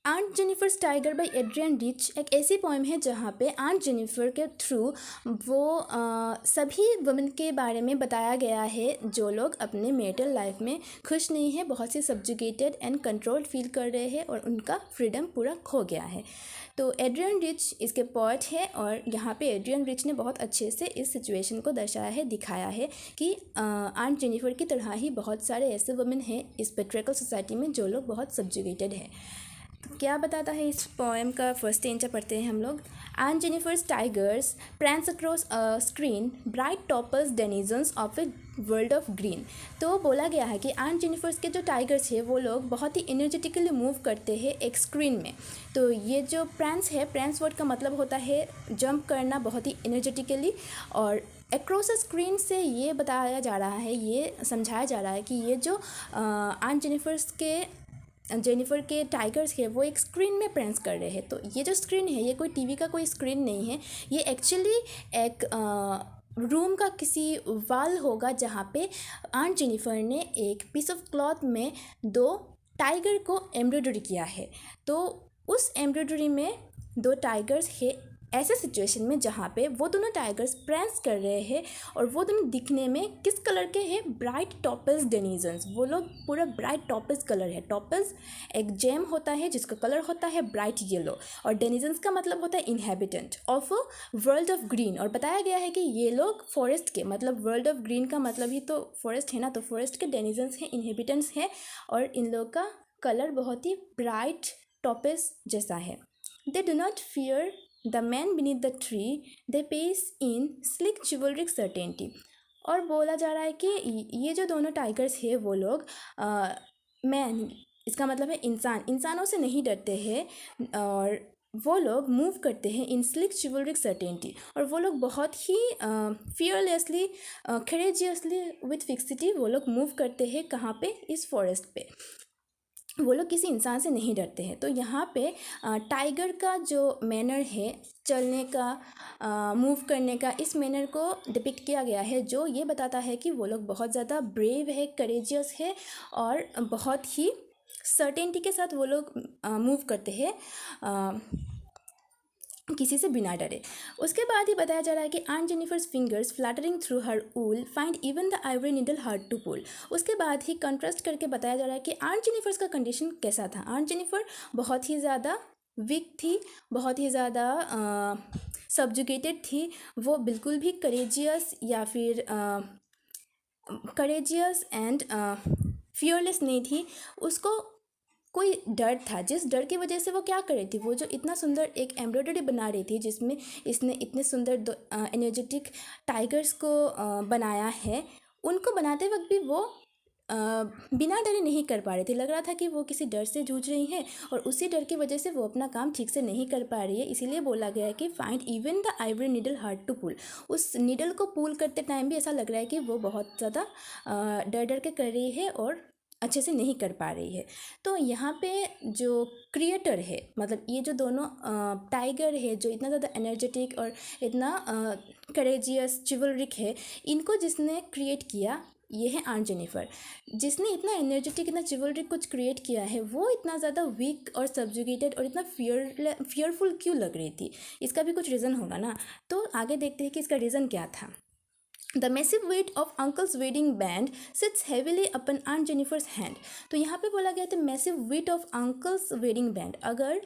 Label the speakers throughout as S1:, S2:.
S1: Aunt Jennifer's tiger by Adrienne Rich एक ऐसी poem है जहाँ पे आंट जेनिफर के थ्रू वो सभी वुमेन के बारे में बताया गया है जो लोग अपने मैरिटल लाइफ में खुश नहीं है, बहुत सी सब्जुगेटेड एंड कंट्रोल्ड फील कर रहे हैं और उनका फ्रीडम पूरा खो गया है। तो एड्रियन रिच इसके पोएट है और यहाँ पे एड्रियन रिच ने बहुत अच्छे से इस सिचुएशन को दर्शाया है, दिखाया है कि आंट जेनिफर की तरह ही बहुत सारे ऐसे वुमेन हैं इस पेट्रियार्कल सोसाइटी में जो लोग बहुत सब्जुगेटेड हैं। तो क्या बताता है इस पोएम का फर्स्ट स्टेंजा पढ़ते हैं हम लोग। And Jennifer's tigers prance across a screen bright toppers denizens of a world of green. तो बोला गया है कि आंट जेनिफर्स के जो टाइगर्स है वो लोग बहुत ही एनर्जेटिकली मूव करते हैं एक स्क्रीन में। तो ये जो प्रैंस है, प्रैंस वर्ड का मतलब होता है जंप करना बहुत ही एनर्जेटिकली, और एक्रॉस अ स्क्रीन से ये बताया जा रहा है, ये समझाया जा रहा है कि ये जो आंट जेनिफर के टाइगर्स है वो एक स्क्रीन में प्रेंस कर रहे हैं। तो ये जो स्क्रीन है ये कोई टीवी का कोई स्क्रीन नहीं है, ये एक्चुअली एक रूम का किसी वॉल होगा जहाँ पे आंट जेनिफर ने एक पीस ऑफ क्लॉथ में दो टाइगर को एम्ब्रॉयडरी किया है। तो उस एम्ब्रॉयडरी में दो टाइगर्स है ऐसे सिचुएशन में जहाँ पे वो दोनों टाइगर्स प्रेंस कर रहे हैं और वो दोनों दिखने में किस कलर के हैं, ब्राइट टॉपल्स डेनिजन्स। वो लोग पूरा ब्राइट टॉपल्स कलर है। टॉपल्स एक जेम होता है जिसका कलर होता है ब्राइट येलो, और डेनिजन्स का मतलब होता है inhabitant of a world of green. और बताया गया है कि ये लोग फॉरेस्ट के, मतलब वर्ल्ड ऑफ ग्रीन का मतलब ही तो फॉरेस्ट है ना, तो फॉरेस्ट के डेनिजन्स हैं, इनहेबिटेंट्स हैं, और इन लोग का कलर बहुत ही ब्राइट टॉपल्स जैसा है। They do not fear the man beneath the tree, they pace in sleek chivalric certainty. और बोला जा रहा है कि ये जो दोनों टाइगर्स हैं वो लोग मैन, इसका मतलब है इंसान, इंसानों से नहीं डरते हैं, और वो लोग मूव करते हैं इन स्लिक चिवलरिक सर्टेनिटी। और वो लोग बहुत ही फियरलेसली, करेजियसली, विथ फिक्सिटी वो लोग मूव करते हैं। कहाँ पे? इस फॉरेस्ट पे। वो लोग किसी इंसान से नहीं डरते हैं। तो यहाँ पे टाइगर का जो मैनर है चलने का, मूव करने का, इस मैनर को डिपिक्ट किया गया है जो ये बताता है कि वो लोग बहुत ज़्यादा ब्रेव है, करेजियस है, और बहुत ही सर्टेनिटी के साथ वो लोग मूव करते हैं किसी से बिना डरे। उसके बाद ही बताया जा रहा है कि aunt Jennifer's fingers fluttering through her wool find even the ivory needle hard to pull. उसके बाद ही कंट्रास्ट करके बताया जा रहा है कि आंट जेनिफर्स का कंडीशन कैसा था। आंट जेनिफर बहुत ही ज़्यादा वीक थी, बहुत ही ज़्यादा सब्जुगेटेड थी। वो बिल्कुल भी करेजियस या फिर करेजियस एंड फियरलेस नहीं थी। उसको कोई डर था, जिस डर की वजह से वो क्या कर रही थी, वो जो इतना सुंदर एक एम्ब्रॉयडरी बना रही थी जिसमें इसने इतने सुंदर एनर्जेटिक टाइगर्स को बनाया है, उनको बनाते वक्त भी वो बिना डरे नहीं कर पा रही थी। लग रहा था कि वो किसी डर से जूझ रही है और उसी डर की वजह से वो अपना काम ठीक से नहीं कर पा रही है। इसीलिए बोला गया है कि find even the ivory needle hard to pull. उस नीडल को पुल करते टाइम भी ऐसा लग रहा है कि वो बहुत ज़्यादा डर डर के कर रही है और अच्छे से नहीं कर पा रही है। तो यहाँ पे जो क्रिएटर है, मतलब ये जो दोनों टाइगर है जो इतना ज़्यादा एनर्जेटिक और इतना करेजियस चिवलरिक है, इनको जिसने क्रिएट किया ये है आंट जेनिफर। जिसने इतना एनर्जेटिक, इतना चिवलरिक कुछ क्रिएट किया है, वो इतना ज़्यादा वीक और सब्जुगेटेड और इतना फियरफुल क्यों लग रही थी? इसका भी कुछ रीज़न होगा ना। तो आगे देखते हैं कि इसका रीज़न क्या था। The massive weight of uncle's wedding band sits heavily upon Aunt Jennifer's hand। तो यहाँ पे बोला गया था massive weight of uncle's wedding band। अगर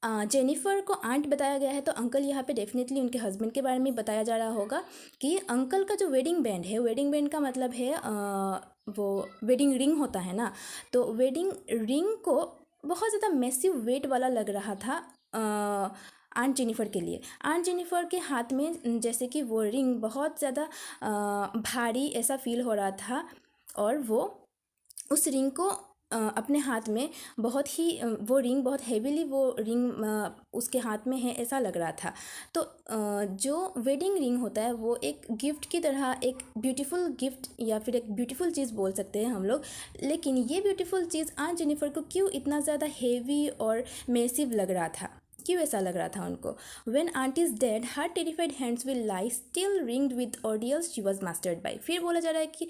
S1: जेनिफर को आंट बताया गया है तो अंकल यहाँ पे डेफिनेटली उनके हस्बैंड के बारे में बताया जा रहा होगा कि अंकल का जो वेडिंग बैंड है, वेडिंग बैंड का मतलब है वो वेडिंग रिंग होता है ना, तो वेडिंग रिंग को बहुत ज़्यादा मैसिव वेट वाला लग रहा था आंट जेनिफर के लिए। आंट जेनिफर के हाथ में जैसे कि वो रिंग बहुत ज़्यादा भारी ऐसा फील हो रहा था, और वो उस रिंग को अपने हाथ में बहुत ही वो रिंग बहुत हेवीली वो रिंग उसके हाथ में है ऐसा लग रहा था। तो जो वेडिंग रिंग होता है वो एक गिफ्ट की तरह, एक ब्यूटीफुल गिफ्ट या फिर एक ब्यूटीफुल चीज़ बोल सकते हैं हम लोग। लेकिन ये ब्यूटीफुल चीज़ आंट जेनिफर को क्यों इतना ज़्यादा हेवी और मैसिव लग रहा था? क्यों ऐसा लग रहा था उनको? When aunt is dead, her terrified hands will lie still ringed with ordeals she was mastered by. फिर बोला जा रहा है कि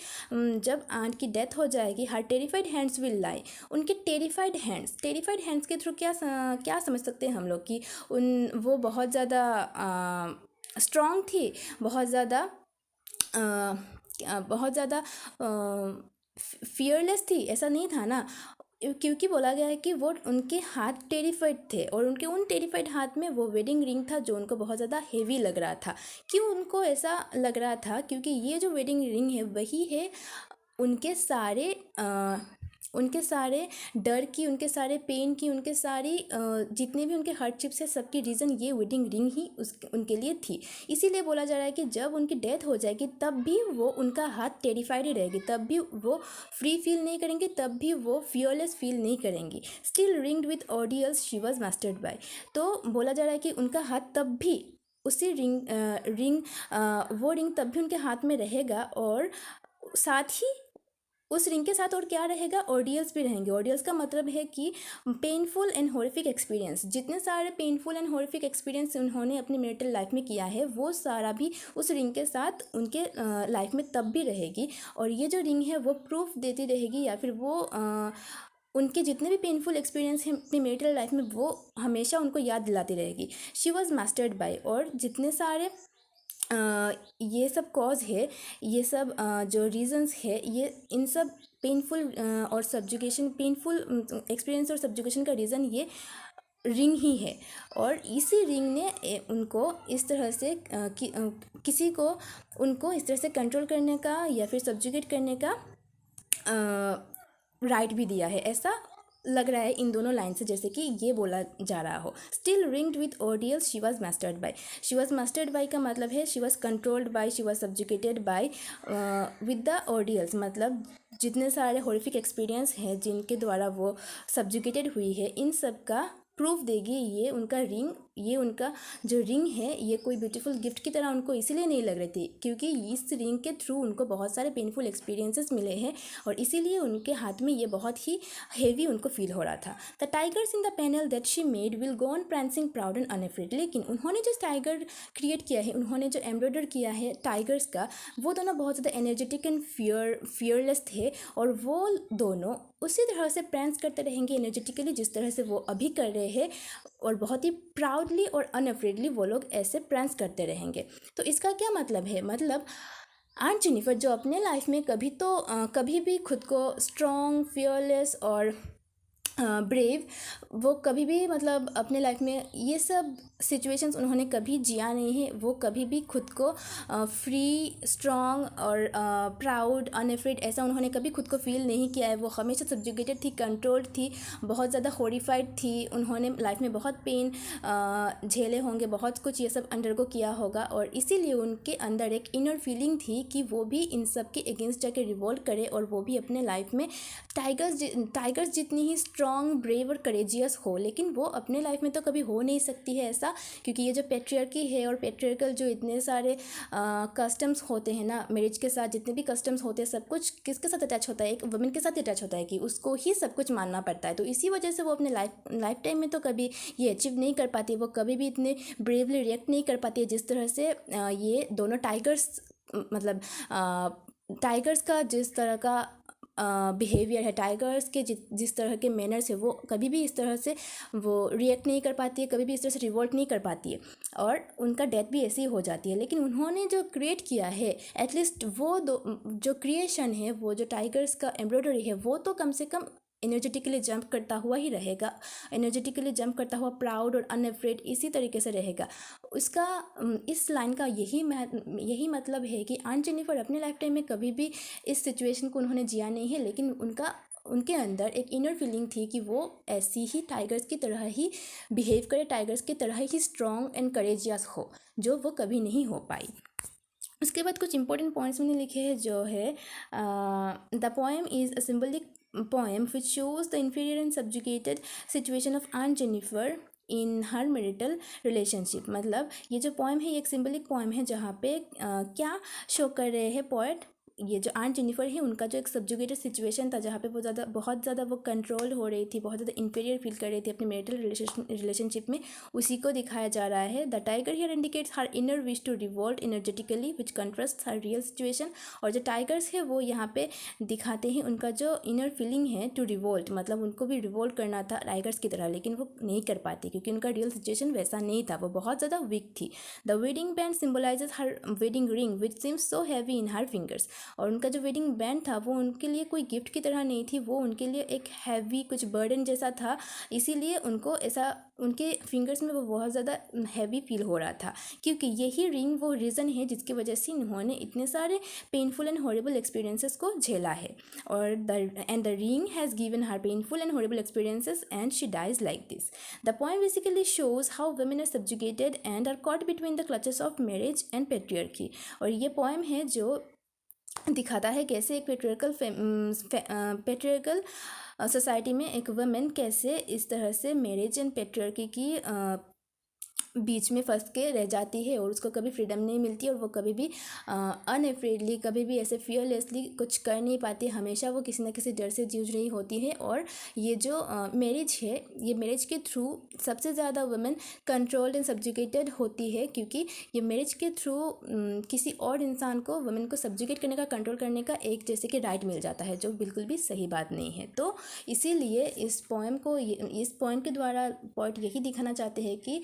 S1: जब आंट की डेथ हो जाएगी, her terrified hands will lie. उनके टेरिफाइड हैंड्स के थ्रू क्या समझ सकते हैं हम लोग कि वो बहुत ज़्यादा स्ट्रॉन्ग थी, बहुत ज़्यादा फियरलेस थी, ऐसा नहीं था ना, क्योंकि बोला गया है कि वो उनके हाथ टेरिफाइड थे और उनके उन टेरिफाइड हाथ में वो वेडिंग रिंग था जो उनको बहुत ज़्यादा हेवी लग रहा था। क्यों उनको ऐसा लग रहा था? क्योंकि ये जो वेडिंग रिंग है वही है उनके सारे डर की, उनके सारे पेन की, उनके सारी जितने भी उनके हार्डशिप्स है, सबकी रीज़न ये वेडिंग रिंग ही उनके लिए थी। इसीलिए बोला जा रहा है कि जब उनकी डेथ हो जाएगी तब भी वो उनका हाथ टेरिफाइड ही रहेगी, तब भी वो फ्री फील नहीं करेंगे, तब भी वो फियरलेस फील नहीं करेंगी। Still ringed with ordeals she was mastered by. तो बोला जा रहा है कि उनका हाथ तब भी उसी वो रिंग तब भी उनके हाथ में रहेगा, और साथ ही उस रिंग के साथ और क्या रहेगा? ऑडियल्स भी रहेंगे। ऑडियल्स का मतलब है कि पेनफुल एंड हॉरिफिक एक्सपीरियंस, जितने सारे पेनफुल एंड हॉरिफिक एक्सपीरियंस उन्होंने अपनी मैरिटल लाइफ में किया है वो सारा भी उस रिंग के साथ उनके लाइफ में तब भी रहेगी। और ये जो रिंग है वो प्रूफ देती रहेगी, या फिर वो उनके जितने भी पेनफुल एक्सपीरियंस हैं अपनी मैरिटल लाइफ में वो हमेशा उनको याद दिलाती रहेगी। She was mastered bye. और जितने सारे ये सब कॉज है, ये सब जो रीजंस है, ये इन सब पेनफुल और सब्जुगेशन, पेनफुल एक्सपीरियंस और सब्जुगेशन का रीज़न ये रिंग ही है। और इसी रिंग ने उनको इस तरह से किसी को उनको इस तरह से कंट्रोल करने का या फिर सब्जुगेट करने का राइट भी दिया है, ऐसा लग रहा है इन दोनों लाइन से, जैसे कि ये बोला जा रहा हो। Still ringed with ordeals she was mastered by. She was mastered by का मतलब है she was controlled by, she was subjugated by with the ordeals, मतलब जितने सारे हॉरिफिक एक्सपीरियंस हैं जिनके द्वारा वो सब्जुकेटेड हुई है, इन सब का प्रूफ देगी ये उनका रिंग। ये उनका जो रिंग है ये कोई ब्यूटीफुल गिफ्ट की तरह उनको इसीलिए नहीं लग रही थी क्योंकि इस रिंग के थ्रू उनको बहुत सारे पेनफुल एक्सपीरियंसेस मिले हैं, और इसीलिए उनके हाथ में ये बहुत ही हेवी उनको फील हो रहा था। The tigers in the panel that she made will go on prancing proud and unafraid. लेकिन उन्होंने जो टाइगर क्रिएट किया है, उन्होंने जो एम्ब्रॉयडर किया है टाइगर्स का, वो दोनों बहुत ज़्यादा एनर्जेटिक एंड फियरलेस थे, और वो दोनों उसी तरह से प्रांस करते रहेंगे एनर्जेटिकली जिस तरह से वो अभी कर रहे हैं, और बहुत ही प्राउडली और अनअफ्रेडली वो लोग ऐसे प्रांस करते रहेंगे। तो इसका क्या मतलब है? मतलब आंट जेनिफर जो अपने लाइफ में कभी भी खुद को स्ट्रॉन्ग, फियरलेस और ब्रेव, वो कभी भी मतलब अपने लाइफ में ये सब सिचुएशंस उन्होंने कभी जिया नहीं है। वो कभी भी खुद को फ्री, स्ट्रॉन्ग और प्राउड, अनअफ्रेड ऐसा उन्होंने कभी खुद को फील नहीं किया है। वो हमेशा सब्जुगेटेड थी, कंट्रोल्ड थी, बहुत ज़्यादा हॉरिफाइड थी। उन्होंने लाइफ में बहुत पेन झेले होंगे, बहुत कुछ ये सब अंडरगो किया होगा, और इसीलिए उनके अंदर एक इनर फीलिंग थी कि वो भी इन सब के अगेंस्ट जाके रिवोल्ट करे, और वो भी अपने लाइफ में टाइगर्स जितनी ही स्ट्रॉन्ग, ब्रेव और करेजियस हो। लेकिन वो अपने लाइफ में तो कभी हो नहीं सकती है ऐसा, क्योंकि ये जो पेट्रियार्की है और पेट्रियार्कल जो इतने सारे कस्टम्स होते हैं ना, मैरिज के साथ जितने भी कस्टम्स होते हैं, सब कुछ किसके साथ अटैच होता है? एक वुमेन के साथ अटैच होता है कि उसको ही सब कुछ मानना पड़ता है। तो इसी वजह से वो अपने लाइफ टाइम में तो कभी ये अचीव नहीं कर पाती, वो कभी भी इतने ब्रेवली रिएक्ट नहीं कर पाती है जिस तरह से ये दोनों टाइगर्स, मतलब टाइगर्स का जिस तरह का बिहेवियर है, टाइगर्स के जिस तरह के मैनर्स है, वो कभी भी इस तरह से वो रिएक्ट नहीं कर पाती है, कभी भी इस तरह से रिवोल्ट नहीं कर पाती है, और उनका डेथ भी ऐसी ही हो जाती है। लेकिन उन्होंने जो क्रिएट किया है, एटलीस्ट वो जो क्रिएशन है, वो जो टाइगर्स का एम्ब्रॉयडरी है, वो तो कम से कम एनर्जेटिकली जंप करता हुआ ही रहेगा, एनर्जेटिकली जंप करता हुआ, प्राउड और अनअफ्रेड इसी तरीके से रहेगा। उसका इस लाइन का यही मतलब है कि आंट जेनिफर अपने लाइफ टाइम में कभी भी इस सिचुएशन को उन्होंने जिया नहीं है, लेकिन उनके अंदर एक इनर फीलिंग थी कि वो ऐसी ही टाइगर्स की तरह ही बिहेव करे, टाइगर्स की तरह ही स्ट्रॉन्ग एंड करेजियस हो, जो वो कभी नहीं हो पाई। उसके बाद कुछ इंपॉर्टेंट पॉइंट्स मैंने लिखे हैं, जो है the poem is a symbolic poem which shows the inferior and subjugated situation of Aunt Jennifer in her marital relationship। मतलब ये जो पोएम है ये एक सिंबलिक पोएम है जहाँ पे क्या शो कर रहे हैं पोएट, ये जो आंट जेनिफर है उनका जो एक सब्जुगेटेड सिचुएशन था जहाँ पे वो बहुत ज़्यादा वो कंट्रोल हो रही थी, बहुत ज़्यादा इंफीरियर फील कर रही थी अपने मैरिटल रिलेशनशिप में, उसी को दिखाया जा रहा है। The tiger here indicates her inner wish to revolt energetically which contrast her real situation. और जो टाइगर्स है वो यहाँ पे दिखाते हैं उनका जो इनर फीलिंग है टू रिवोल्ट, मतलब उनको भी रिवोल्ट करना था टाइगर्स की तरह, लेकिन वो नहीं कर पाती क्योंकि उनका रियल सिचुएशन वैसा नहीं था, वो बहुत ज़्यादा वीक थी। The wedding band symbolises her wedding ring which seems so heavy in her fingers. और उनका जो वेडिंग बैंड था वो उनके लिए कोई गिफ्ट की तरह नहीं थी, वो उनके लिए एक हैवी कुछ बर्डन जैसा था, इसीलिए उनको ऐसा उनके फिंगर्स में वो बहुत ज़्यादा हैवी फील हो रहा था, क्योंकि यही रिंग वो रीज़न है जिसकी वजह से उन्होंने इतने सारे पेनफुल एंड हॉरिबल एक्सपीरियंसेस को झेला है। और the ring has given her painful and horrible experiences and she dies like this. The poem basically shows how women are subjugated and are caught between the clutches of marriage and patriarchy. और ये poem है जो दिखाता है कैसे एक patriarchal society में एक वुमेन कैसे इस तरह से मैरिज एंड पेट्रियर्की की बीच में फंस के रह जाती है और उसको कभी फ्रीडम नहीं मिलती और वो कभी भी अनअफ्रेडली, कभी भी ऐसे फियरलेसली कुछ कर नहीं पाती, हमेशा वो किसी न किसी डर से जूझ रही होती है। और ये जो मैरिज है, ये मैरिज के थ्रू सबसे ज़्यादा वुमेन कंट्रोल्ड एंड सब्जुगेटेड होती है, क्योंकि ये मैरिज के थ्रू किसी और इंसान को, वुमेन को सब्जुगेट करने का, कंट्रोल करने का एक जैसे कि राइट मिल जाता है, जो बिल्कुल भी सही बात नहीं है। तो इसीलिए इस पोएम के द्वारा पॉइंट यही दिखाना चाहते हैं कि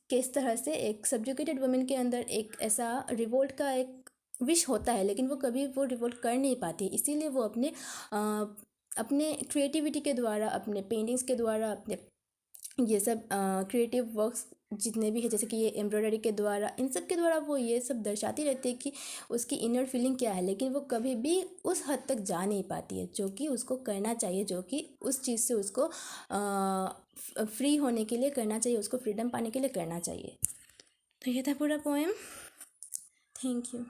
S1: किस तरह से एक सब्जुकेटेड वुमेन के अंदर एक ऐसा रिवोल्ट का एक विश होता है, लेकिन वो कभी वो रिवोल्ट कर नहीं पाती, इसीलिए वो अपने क्रिएटिविटी के द्वारा, अपने पेंटिंग्स के द्वारा, अपने ये सब क्रिएटिव वर्क्स जितने भी है, जैसे कि ये एम्ब्रॉयडरी के द्वारा, इन सब के द्वारा वो ये सब दर्शाती रहती है कि उसकी इनर फीलिंग क्या है, लेकिन वो कभी भी उस हद तक जा नहीं पाती है जो कि उसको करना चाहिए, जो कि उस चीज़ से उसको फ्री होने के लिए करना चाहिए, उसको फ्रीडम पाने के लिए करना चाहिए। तो ये था पूरा पोएम। Thank you.